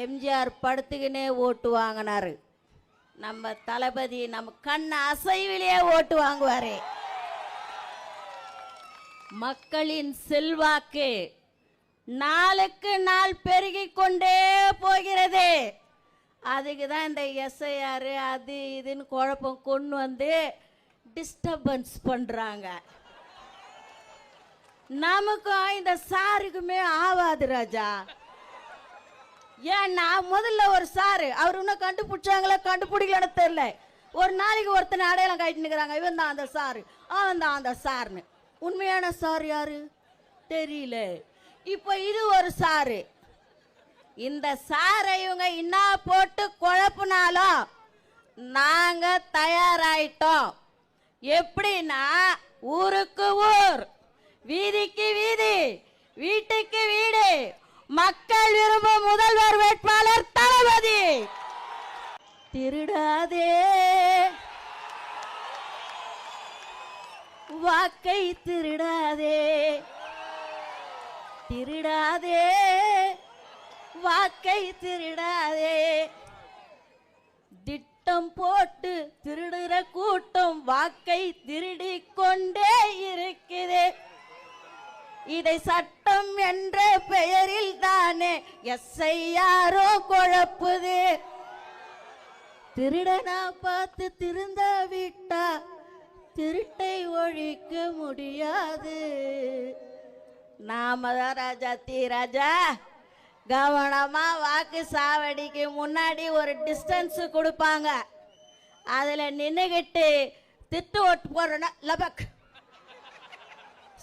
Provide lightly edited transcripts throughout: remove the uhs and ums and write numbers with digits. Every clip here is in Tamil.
எம்ஜிஆர் படுத்துக்கினே ஓட்டு வாங்கினாரு. நம்ம தளபதி நம்ம கண் அசைவிலே ஓட்டு வாங்குவாரு. மக்களின் செல்வாக்கு நாளுக்கு நாள் பெருகிக் கொண்டே போகிறது. அதுக்கு தான் இந்த எஸ்ஐஆர் அது இதுன்னு குழப்பம் கொண்டு வந்து டிஸ்டர்பன்ஸ் பண்றாங்க. நமக்கும் இந்த சாருக்குமே ஆவாது ராஜா. ஏன்னா முதல்ல ஒரு சாரு அவர் இன்னும் கண்டுபிடிச்சாங்களா கண்டுபிடிக்கலன்னு தெரியல. ஒரு நாளைக்கு ஒருத்தனை அடையாளம் காட்டிட்டு இருக்கிறாங்க, இவன் தான் அந்த சாரு, அவன் தான் அந்த சாருன்னு. உண்மையான சார் யாரு தெரியல. இப்போ இது ஒரு சாரு. இந்த சாரை இவங்க என்ன போட்டு குழப்பினாலும் நாங்க தயாராயிட்டோம். எப்படின்னா ஊருக்கு ஊர், வீதிக்கு வீதி, வீட்டுக்கு வீடு, மக்கள் விரும்பும் முதல்வர் வேட்பாளர் தளபதி. திருடாதே வாக்கை, திருடாதே திருடாதே வாக்கை, திருடாதே. திட்டம் போட்டு திருடுற கூட்டம் வாக்கை திருடி கொண்டே இருக்குது. இதை சட்டம் என்ற பெயரில் தானே எஸ்ஐஆரோ குழப்புது. திருடனா பார்த்து திருந்த விட்டா திருட்டை ஒழிக்க முடியாது. நாம தான் ராஜா ராஜா கவனமா வாக்கு சாவடிக்கு முன்னாடி ஒரு டிஸ்டன்ஸ் கொடுப்பாங்க. அதுல நின்னுகிட்டு திட்டு ஓட்டு போடுறோன்னா லபக்,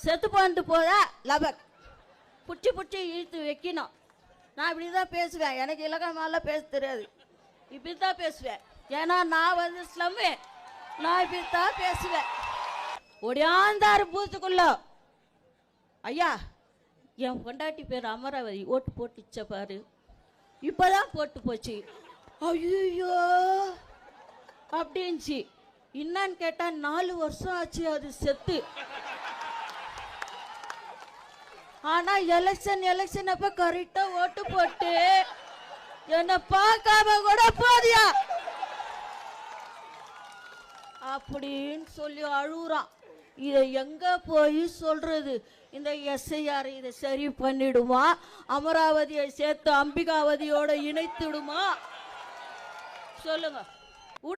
செத்து போந்து போதா லபக், புச்சி புச்சி இழுத்து வைக்கணும். நான் இப்படி தான் பேசுவேன். எனக்கு இலக்கணமாலாம் பேச தெரியாது, இப்படி தான் பேசுவேன். ஏன்னா நான் வந்து ஸ்லம்மு, நான் இப்படி தான் பேசுவேன். ஒடியாந்தாரு பூத்துக்குள்ள ஐயா என் பொண்டாட்டி பேர் அமராவதி, ஓட்டு போட்டுச்ச பாரு, இப்போதான் போட்டு போச்சு. ஐயோ அப்படின்ச்சு. என்னன்னு கேட்டால் 4 வருஷம் ஆச்சு அது செத்து. ஆனால் எலெக்ஷன் அப்போ கரெக்டாக ஓட்டு போட்டு என்னை பார்க்காம கூட போதியா அப்படின்னு சொல்லி அழுகுறான். இதை எங்க போய் சொல்றது? இந்த எஸ்ஐஆர் இதை சரி பண்ணிடுமா? அமராவதியை சேர்த்து அம்பிகாவதியோட இணைத்துடுமா? சொல்லுங்க.